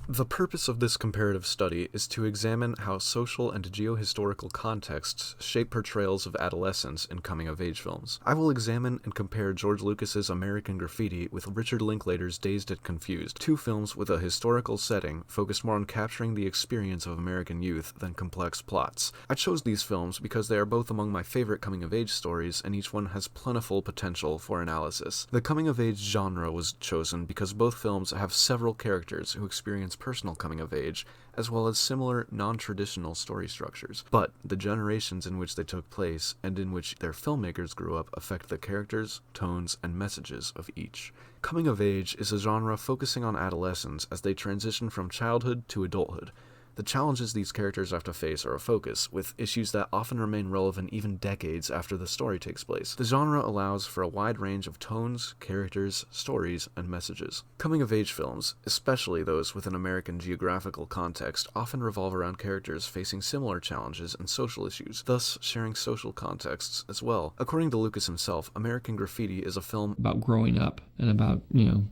The purpose of this comparative study is to examine how social and geohistorical contexts shape portrayals of adolescence in coming-of-age films. I will examine and compare George Lucas's American Graffiti with Richard Linklater's Dazed and Confused, two films with a historical setting focused more on capturing the experience of American youth than complex plots. I chose these films because they are both among my favorite coming-of-age stories, and each one has plentiful potential for analysis. The coming-of-age genre was chosen because both films have several characters who experience personal coming of age, as well as similar non-traditional story structures. But the generations in which they took place and in which their filmmakers grew up affect the characters, tones, and messages of each. Coming of age is a genre focusing on adolescents as they transition from childhood to adulthood. The challenges these characters have to face are a focus, with issues that often remain relevant even decades after the story takes place. The genre allows for a wide range of tones, characters, stories, and messages. Coming-of-age films, especially those with an American geographical context, often revolve around characters facing similar challenges and social issues, thus sharing social contexts as well. According to Lucas himself, American Graffiti is a film about growing up and about,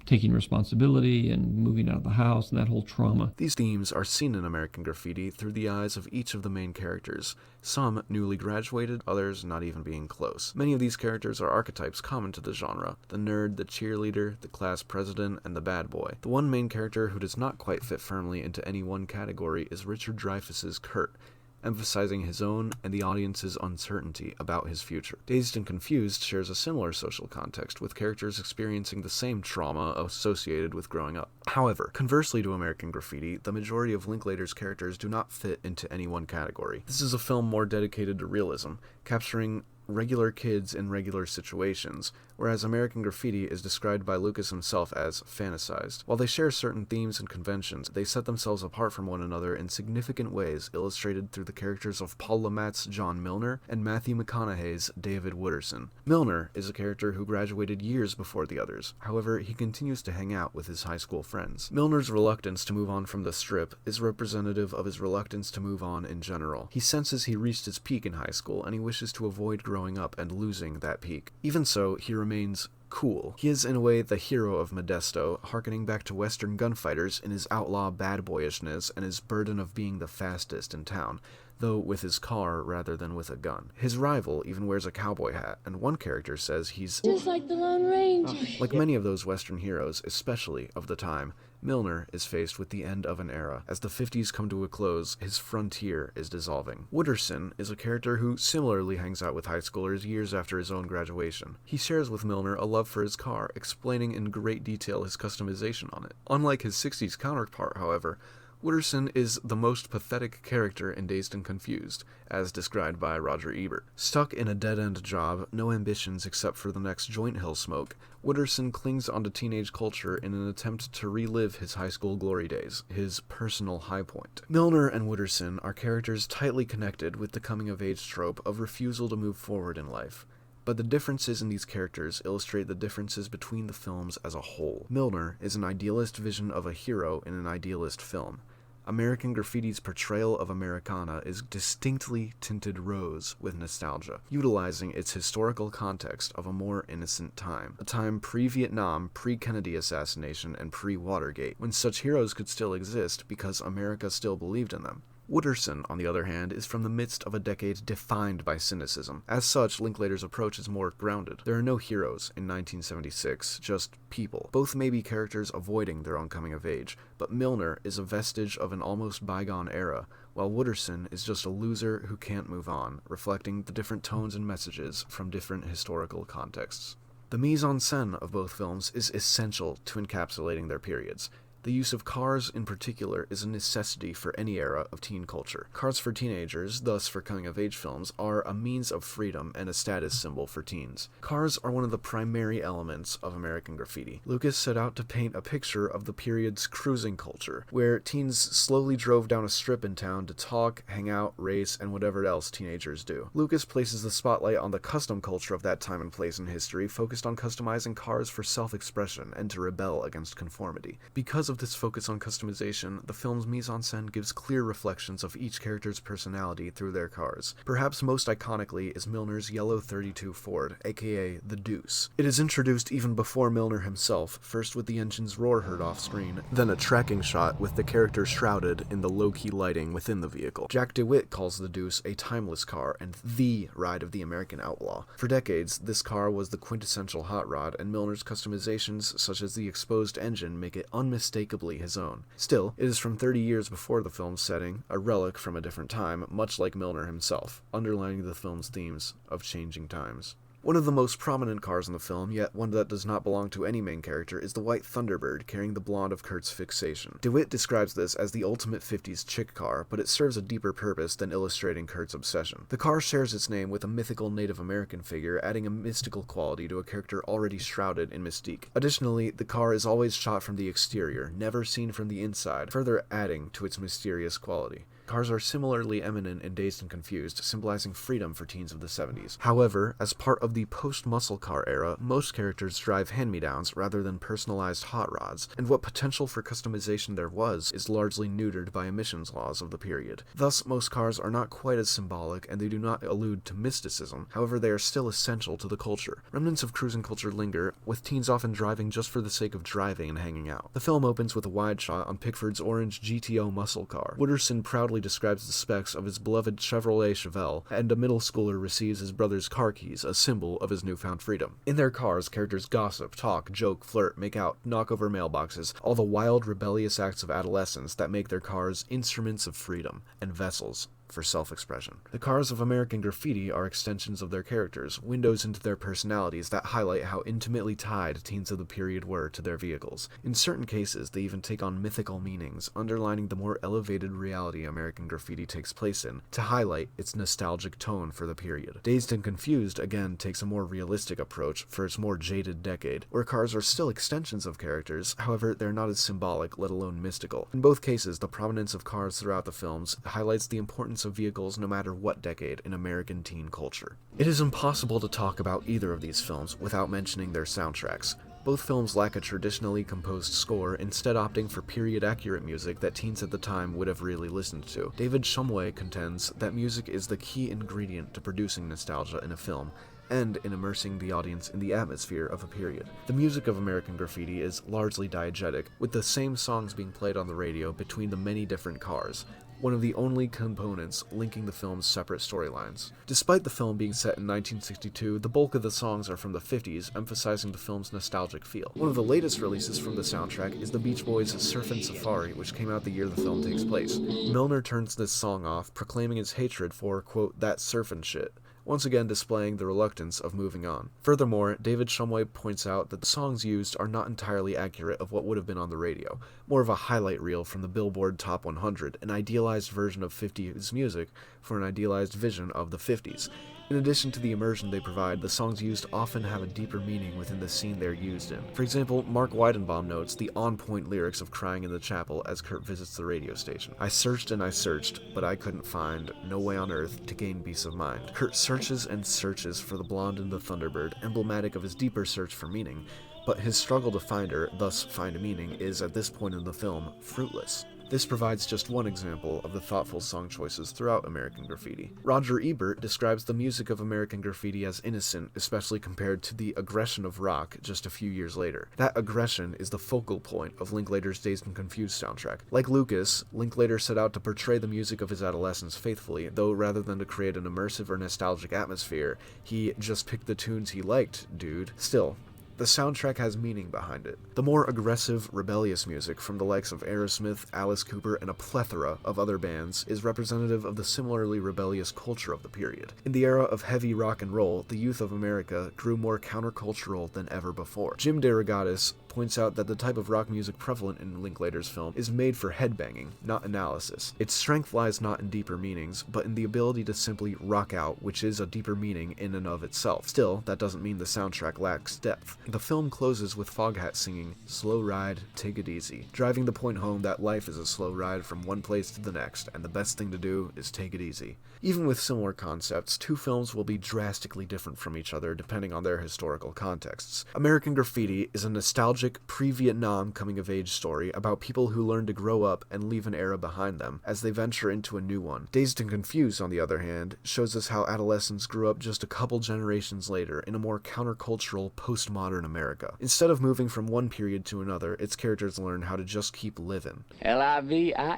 taking responsibility and moving out of the house and that whole trauma. These themes are seen in American Graffiti through the eyes of each of the main characters, some newly graduated, others not even being close. Many of these characters are archetypes common to the genre: the nerd, the cheerleader, the class president, and the bad boy. The one main character who does not quite fit firmly into any one category is Richard Dreyfuss's Kurt, emphasizing his own and the audience's uncertainty about his future. Dazed and Confused shares a similar social context, with characters experiencing the same trauma associated with growing up. However, conversely to American Graffiti, the majority of Linklater's characters do not fit into any one category. This is a film more dedicated to realism, capturing regular kids in regular situations, whereas American Graffiti is described by Lucas himself as fantasized. While they share certain themes and conventions, they set themselves apart from one another in significant ways, illustrated through the characters of Paul Le Mat's John Milner and Matthew McConaughey's David Wooderson. Milner is a character who graduated years before the others. However, he continues to hang out with his high school friends. Milner's reluctance to move on from the strip is representative of his reluctance to move on in general. He senses he reached his peak in high school, and he wishes to avoid growing up and losing that peak. Even so, he remains cool. He is in a way the hero of Modesto, harkening back to Western gunfighters in his outlaw bad boyishness and his burden of being the fastest in town, though with his car rather than with a gun. His rival even wears a cowboy hat, and one character says he's just like the Lone Ranger. Like many of those Western heroes, especially of the time, Milner is faced with the end of an era. As the 50s come to a close, his frontier is dissolving. Wooderson is a character who similarly hangs out with high schoolers years after his own graduation. He shares with Milner a love for his car, explaining in great detail his customization on it. Unlike his 60s counterpart, however, Wooderson is the most pathetic character in Dazed and Confused, as described by Roger Ebert. Stuck in a dead-end job, no ambitions except for the next joint he'll smoke, Wooderson clings onto teenage culture in an attempt to relive his high school glory days, his personal high point. Milner and Wooderson are characters tightly connected with the coming-of-age trope of refusal to move forward in life. But the differences in these characters illustrate the differences between the films as a whole. Milner is an idealist vision of a hero in an idealist film. American Graffiti's portrayal of Americana is distinctly tinted rose with nostalgia, utilizing its historical context of a more innocent time, a time pre-Vietnam, pre-Kennedy assassination, and pre-Watergate, when such heroes could still exist because America still believed in them. Wooderson, on the other hand, is from the midst of a decade defined by cynicism. As such, Linklater's approach is more grounded. There are no heroes in 1976, just people. Both may be characters avoiding their own coming of age, but Milner is a vestige of an almost bygone era, while Wooderson is just a loser who can't move on, reflecting the different tones and messages from different historical contexts. The mise-en-scène of both films is essential to encapsulating their periods. The use of cars in particular is a necessity for any era of teen culture. Cars for teenagers, thus for coming-of-age films, are a means of freedom and a status symbol for teens. Cars are one of the primary elements of American Graffiti. Lucas set out to paint a picture of the period's cruising culture, where teens slowly drove down a strip in town to talk, hang out, race, and whatever else teenagers do. Lucas places the spotlight on the custom culture of that time and place in history, focused on customizing cars for self-expression and to rebel against conformity. Because of of this focus on customization, the film's mise-en-scène gives clear reflections of each character's personality through their cars. Perhaps most iconically is Milner's yellow 32 Ford, aka the Deuce. It is introduced even before Milner himself, first with the engine's roar heard off-screen, then a tracking shot with the character shrouded in the low-key lighting within the vehicle. Jack DeWitt calls the Deuce a timeless car and the ride of the American outlaw. For decades, this car was the quintessential hot rod, and Milner's customizations, such as the exposed engine, make it unmistakably his own. Still, it is from 30 years before the film's setting, a relic from a different time, much like Milner himself, underlining the film's themes of changing times. One of the most prominent cars in the film, yet one that does not belong to any main character, is the white Thunderbird carrying the blonde of Kurt's fixation. DeWitt describes this as the ultimate 50s chick car, but it serves a deeper purpose than illustrating Kurt's obsession. The car shares its name with a mythical Native American figure, adding a mystical quality to a character already shrouded in mystique. Additionally, the car is always shot from the exterior, never seen from the inside, further adding to its mysterious quality. Cars are similarly eminent in Dazed and Confused, symbolizing freedom for teens of the 70s. However, as part of the post-muscle car era, most characters drive hand-me-downs rather than personalized hot rods, and what potential for customization there was is largely neutered by emissions laws of the period. Thus, most cars are not quite as symbolic, and they do not allude to mysticism. However, they are still essential to the culture. Remnants of cruising culture linger, with teens often driving just for the sake of driving and hanging out. The film opens with a wide shot on Pickford's orange GTO muscle car. Wooderson proudly describes the specs of his beloved Chevrolet Chevelle, and a middle schooler receives his brother's car keys, a symbol of his newfound freedom. In their cars, characters gossip, talk, joke, flirt, make out, knock over mailboxes, all the wild, rebellious acts of adolescence that make their cars instruments of freedom and vessels for self-expression. The cars of American Graffiti are extensions of their characters, windows into their personalities that highlight how intimately tied teens of the period were to their vehicles. In certain cases, they even take on mythical meanings, underlining the more elevated reality American Graffiti takes place in, to highlight its nostalgic tone for the period. Dazed and Confused, again, takes a more realistic approach for its more jaded decade, where cars are still extensions of characters, however, they're not as symbolic, let alone mystical. In both cases, the prominence of cars throughout the films highlights the importance of vehicles no matter what decade in American teen culture. It is impossible to talk about either of these films without mentioning their soundtracks. Both films lack a traditionally composed score, instead opting for period-accurate music that teens at the time would have really listened to. David Shumway contends that music is the key ingredient to producing nostalgia in a film, and in immersing the audience in the atmosphere of a period. The music of American Graffiti is largely diegetic, with the same songs being played on the radio between the many different cars, one of the only components linking the film's separate storylines. Despite the film being set in 1962, the bulk of the songs are from the 50s, emphasizing the film's nostalgic feel. One of the latest releases from the soundtrack is the Beach Boys' Surfin' Safari, which came out the year the film takes place. Milner turns this song off, proclaiming his hatred for, quote, that surfin' shit, once again displaying the reluctance of moving on. Furthermore, David Shumway points out that the songs used are not entirely accurate of what would have been on the radio, more of a highlight reel from the Billboard Top 100, an idealized version of 50s music for an idealized vision of the 50s. In addition to the immersion they provide, the songs used often have a deeper meaning within the scene they're used in. For example, Mark Weidenbaum notes the on-point lyrics of Crying in the Chapel as Kurt visits the radio station. I searched and I searched, but I couldn't find no way on earth to gain peace of mind. Kurt searches and searches for the blonde in the Thunderbird, emblematic of his deeper search for meaning, but his struggle to find her, thus find a meaning, is, at this point in the film, fruitless. This provides just one example of the thoughtful song choices throughout American Graffiti. Roger Ebert describes the music of American Graffiti as innocent, especially compared to the aggression of rock just a few years later. That aggression is the focal point of Linklater's Dazed and Confused soundtrack. Like Lucas, Linklater set out to portray the music of his adolescence faithfully, though rather than to create an immersive or nostalgic atmosphere, he just picked the tunes he liked, dude. Still, the soundtrack has meaning behind it. The more aggressive, rebellious music from the likes of Aerosmith, Alice Cooper, and a plethora of other bands is representative of the similarly rebellious culture of the period. In the era of heavy rock and roll, the youth of America grew more countercultural than ever before. Jim DeRogatis points out that the type of rock music prevalent in Linklater's film is made for headbanging, not analysis. Its strength lies not in deeper meanings, but in the ability to simply rock out, which is a deeper meaning in and of itself. Still, that doesn't mean the soundtrack lacks depth. The film closes with Foghat singing, "Slow ride, take it easy," driving the point home that life is a slow ride from one place to the next, and the best thing to do is take it easy. Even with similar concepts, two films will be drastically different from each other depending on their historical contexts. American Graffiti is a nostalgic nostalgic, pre-Vietnam coming-of-age story about people who learn to grow up and leave an era behind them as they venture into a new one. Dazed and Confused, on the other hand, shows us how adolescents grew up just a couple generations later in a more countercultural, postmodern America. Instead of moving from one period to another, its characters learn how to just keep living.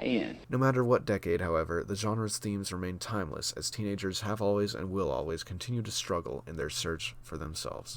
Livin. No matter what decade, however, the genre's themes remain timeless, as teenagers have always and will always continue to struggle in their search for themselves.